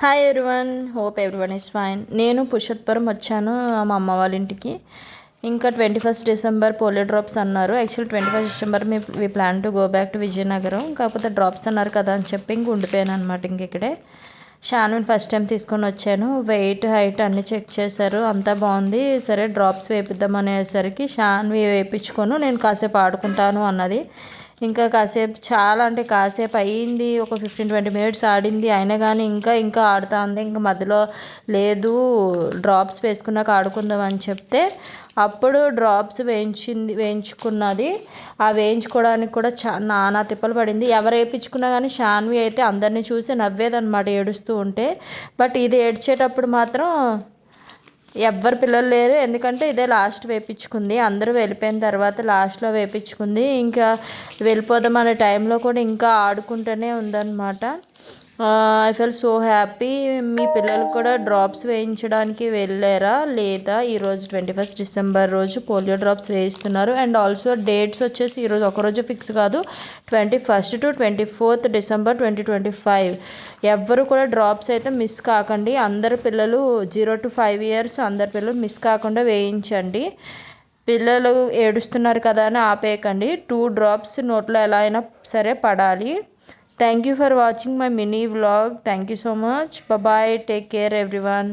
Hi everyone, hope everyone is fine. నేను పురుషోత్తపురం వచ్చాను మా అమ్మ వాళ్ళ ఇంటికి. ఇంకా 21st డిసెంబర్ పోలియో డ్రాప్స్ అన్నారు. Actually 21st December we plan to go back to Vizianagaram. కాకపోతే డ్రాప్స్ అన్నారు కదా అని చెప్పి ఇంక ఉండిపోయాను అనమాట. ఇంక ఇక్కడే షాన్విని ఫస్ట్ టైం తీసుకొని వచ్చాను. వెయిట్ హైట్ అన్నీ చెక్ చేశారు, అంతా బాగుంది. సరే డ్రాప్స్ వేపిద్దాం అనేసరికి షాన్వి వేయించుకొని నేను కాసేపు ఆడుకుంటాను అన్నది. ఇంకా కాసేపు చాలా అంటే కాసేపు అయ్యింది, ఒక 15-20 మినిట్స్ ఆడింది. అయినా కానీ ఇంకా ఆడుతా ఉంది. ఇంకా మధ్యలో లేదు, డ్రాప్స్ వేసుకున్నాక ఆడుకుందాం అని చెప్తే అప్పుడు డ్రాప్స్ వేయించుకున్నది. ఆ వేయించుకోవడానికి కూడా నానా తిప్పలు పడింది. ఎవరు వేయించుకున్నా కానీ షాన్వి అయితే అందరినీ చూసి నవ్వేదన్నమాట ఏడుస్తూ ఉంటే. బట్ ఇది ఏడ్చేటప్పుడు మాత్రం ఎవ్వరు పిల్లలు లేరు, ఎందుకంటే ఇదే లాస్ట్ వేయించుకుంది. అందరూ వెళ్ళిపోయిన తర్వాత లాస్ట్లో వేయించుకుంది. ఇంకా వెళ్ళిపోదాం అనే టైంలో కూడా ఇంకా ఆడుకుంటూనే ఉందన్నమాట. I felt so happy. మీ పిల్లలు కూడా డ్రాప్స్ వేయించడానికి వెళ్ళారా లేదా? ఈరోజు 21st డిసెంబర్ రోజు పోలియో డ్రాప్స్ వేయిస్తున్నారు. అండ్ ఆల్సో డేట్స్ వచ్చేసి ఈరోజు ఒకరోజు ఫిక్స్ కాదు, 21st to 24th డిసెంబర్ 2025. ఎవ్వరు కూడా డ్రాప్స్ అయితే మిస్ కాకండి. అందరు పిల్లలు 0 to 5 years అందరు పిల్లలు మిస్ కాకుండా వేయించండి. పిల్లలు ఏడుస్తున్నారు కదా అని ఆపేయకండి. 2 drops నోట్లో ఎలా అయినా సరే పడాలి. Thank you for watching my mini vlog. Thank you so much. Bye bye. Take care everyone.